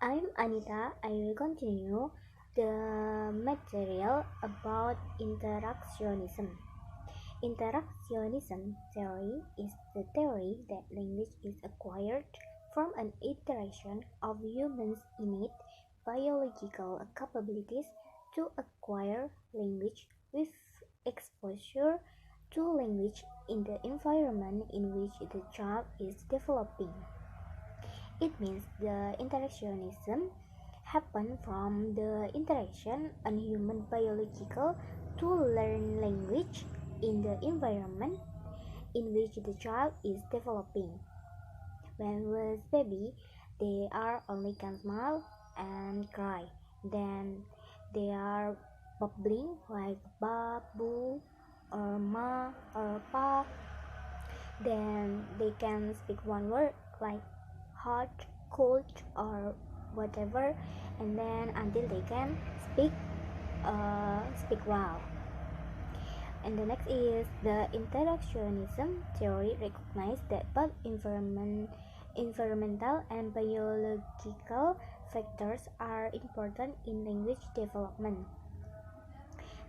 I'm Anita. I will continue the material about interactionism. Interactionism theory is the theory that language is acquired from an interaction of humans' innate biological capabilities to acquire language with exposure to language in the environment in which the child is developing. It means the interactionism happen from the interaction on human biological to learn language in the environment in which the child is developing. When was baby, they are only can smile and cry. Then they are bubbling like babu or ma or pa. Then they can speak one word like hot, cold, or whatever, and then until they can speak well. And the next is the interactionism theory recognizes that both environmental and biological factors are important in language development.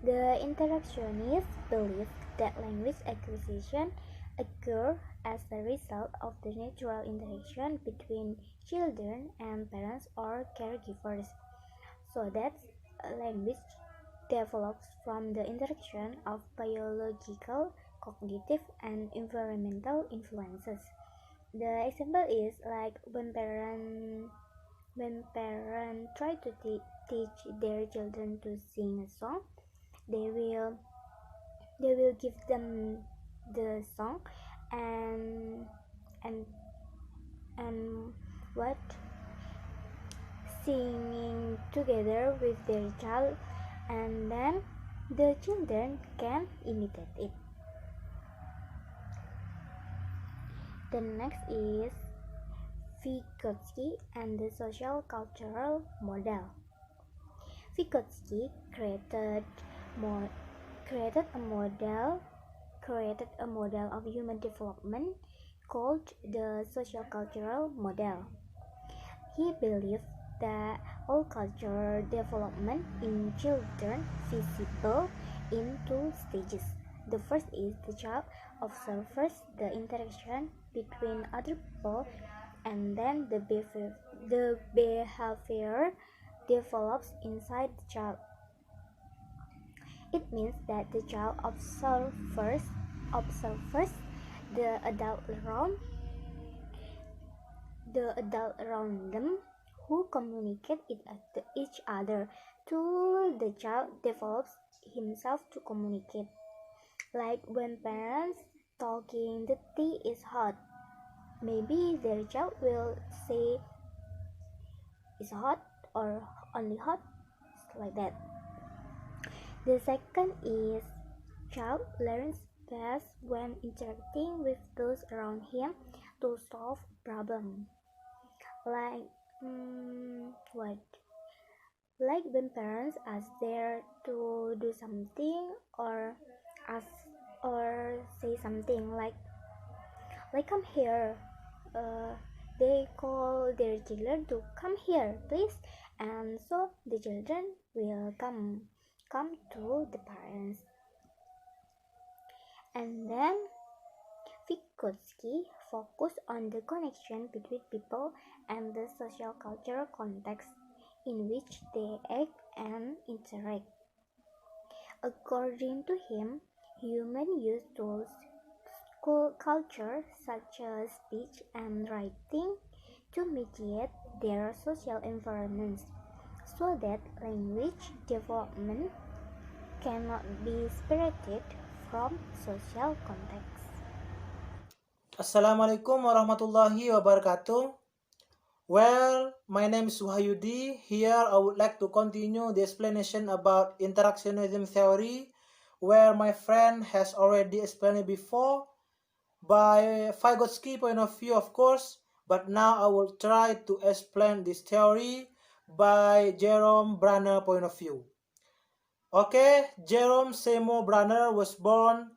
The interactionists believe that language acquisition occurs as a result of the natural interaction between children and parents or caregivers, so that language develops from the interaction of biological, cognitive, and environmental influences. The example is like when parents try to teach their children to sing a song, they will they will give them the song and and and what singing together with their child, and then the children can imitate it. The next is Vygotsky and the social cultural model. Vygotsky mo- created a model created a model of human development called the social cultural model. He believed that all cultural development in children visible in two stages. The first is the child observes the interaction between other people, and then the behavior develops inside the child. It means that the child observes the adult around them who communicate it to each other till the child develops himself to communicate. Like when parents talking the tea is hot, maybe their child will say is hot or only hot, like that. The second is child learns best when interacting with those around him to solve problem. Like what? Like when parents ask there to do something or ask or say something like come here. Uh, they call their children to come here, please, and so the children will come to the parents. And then Vygotsky focused on the connection between people and the social cultural context in which they act and interact. According to him, humans use tools, culture such as speech and writing to mediate their social environments, so that language development cannot be separated from social context. Assalamualaikum warahmatullahi wabarakatuh. Well, my name is Wahyudi. Here I would like to continue the explanation about interactionism theory, where my friend has already explained it before by Vygotsky point of view, of course, but now I will try to explain this theory by Jerome Branner point of view. Okay, Jerome Seymour Branner was born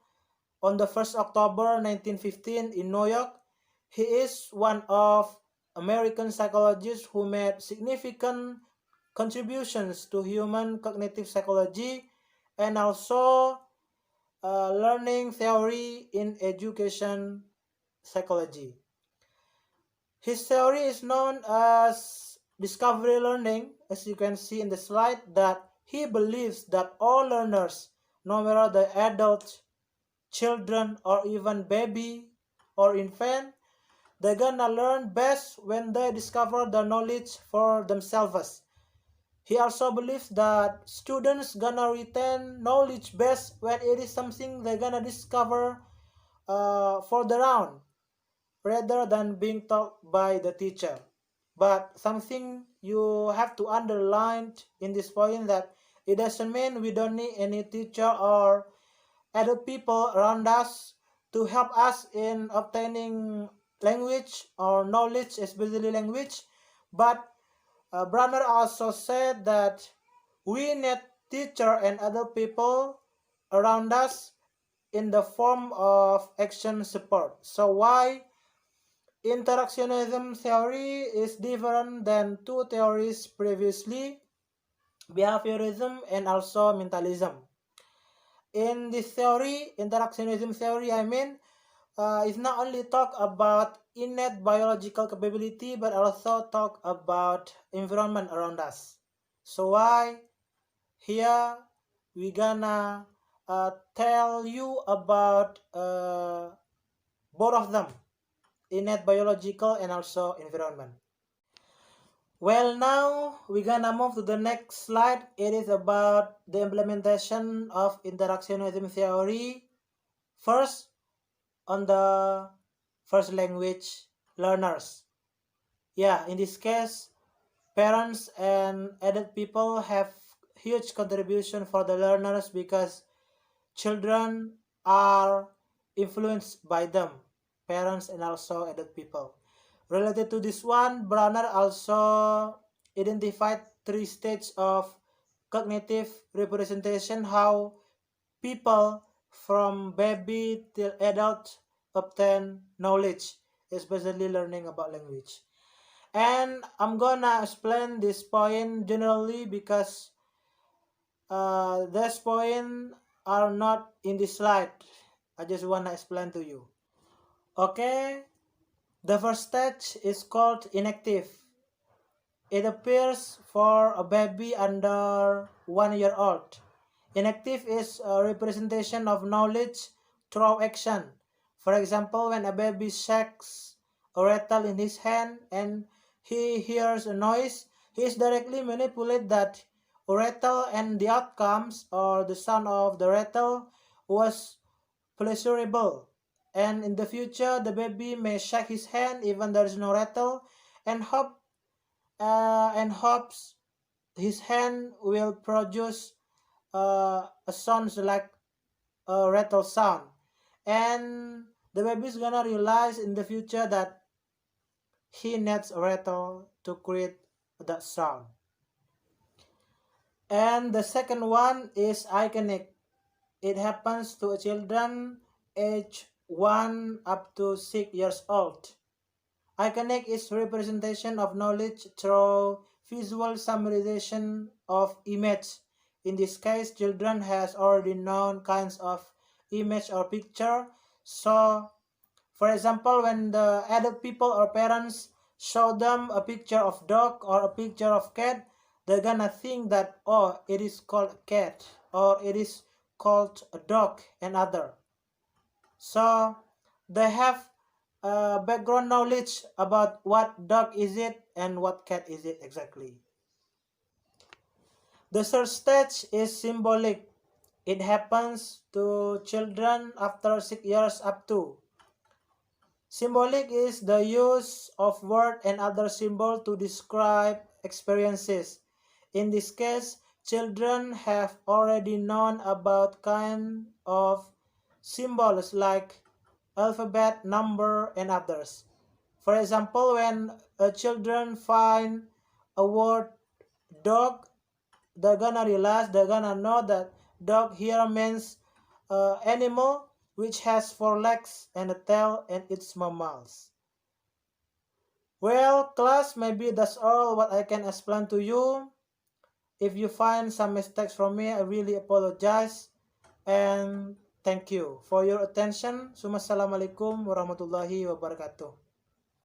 on the 1st October 1915 in New York. He is one of American psychologists who made significant contributions to human cognitive psychology and also learning theory in education psychology. His theory is known as discovery learning, as you can see in the slide, that he believes that all learners, no matter the adult, children, or even baby or infant, they're gonna learn best when they discover the knowledge for themselves. He also believes that students gonna retain knowledge best when it is something they're gonna discover further on rather than being taught by the teacher. But something you have to underline in this point that it doesn't mean we don't need any teacher or other people around us to help us in obtaining language or knowledge, especially language. But Brunner also said that we need teacher and other people around us in the form of action support. So why interactionism theory is different than two theories previously, behaviorism and also mentalism. In this theory, interactionism theory, it's not only talk about innate biological capability, but also talk about environment around us. So why here we gonna tell you about both of them, innate biological and also environment. Well, now we're gonna move to the next slide. It is about the implementation of interactionism theory. First, on the first language learners. Yeah, in this case, parents and adult people have huge contribution for the learners because children are influenced by them, parents and also adult people. Related to this one, Brunner also identified three stages of cognitive representation, how people from baby till adult obtain knowledge, especially learning about language. And I'm gonna explain this point generally because this point are not in this slide. I just wanna explain to you. Okay, the first stage is called inactive. It appears for a baby under 1 year old. Inactive is a representation of knowledge through action. For example, when a baby shakes a rattle in his hand and he hears a noise, he is directly manipulated that rattle and the outcomes or the sound of the rattle was pleasurable. And in the future, the baby may shake his hand even there is no rattle and hopes his hand will produce a sound like a rattle sound, and the baby's gonna realize in the future that he needs a rattle to create that sound. And the second one is iconic. It happens to children age 1 up to 6 years old. Iconic is representation of knowledge through visual summarization of image. In this case, children has already known kinds of image or picture. So, for example, when the adult people or parents show them a picture of dog or a picture of cat, they're gonna think that, oh, it is called cat or it is called a dog and other. So they have background knowledge about what dog is it and what cat is it exactly. The third stage is symbolic. It happens to children after 6 years up to. Symbolic is the use of word and other symbol to describe experiences. In this case, children have already known about kind of symbols like alphabet, number, and others. For example, when children find a word dog, they're gonna know that dog here means animal which has 4 legs and a tail and eats mammals. Well, class, maybe that's all what I can explain to you. If you find some mistakes from me, I really apologize. And thank you for your attention. Assalamualaikum warahmatullahi wabarakatuh.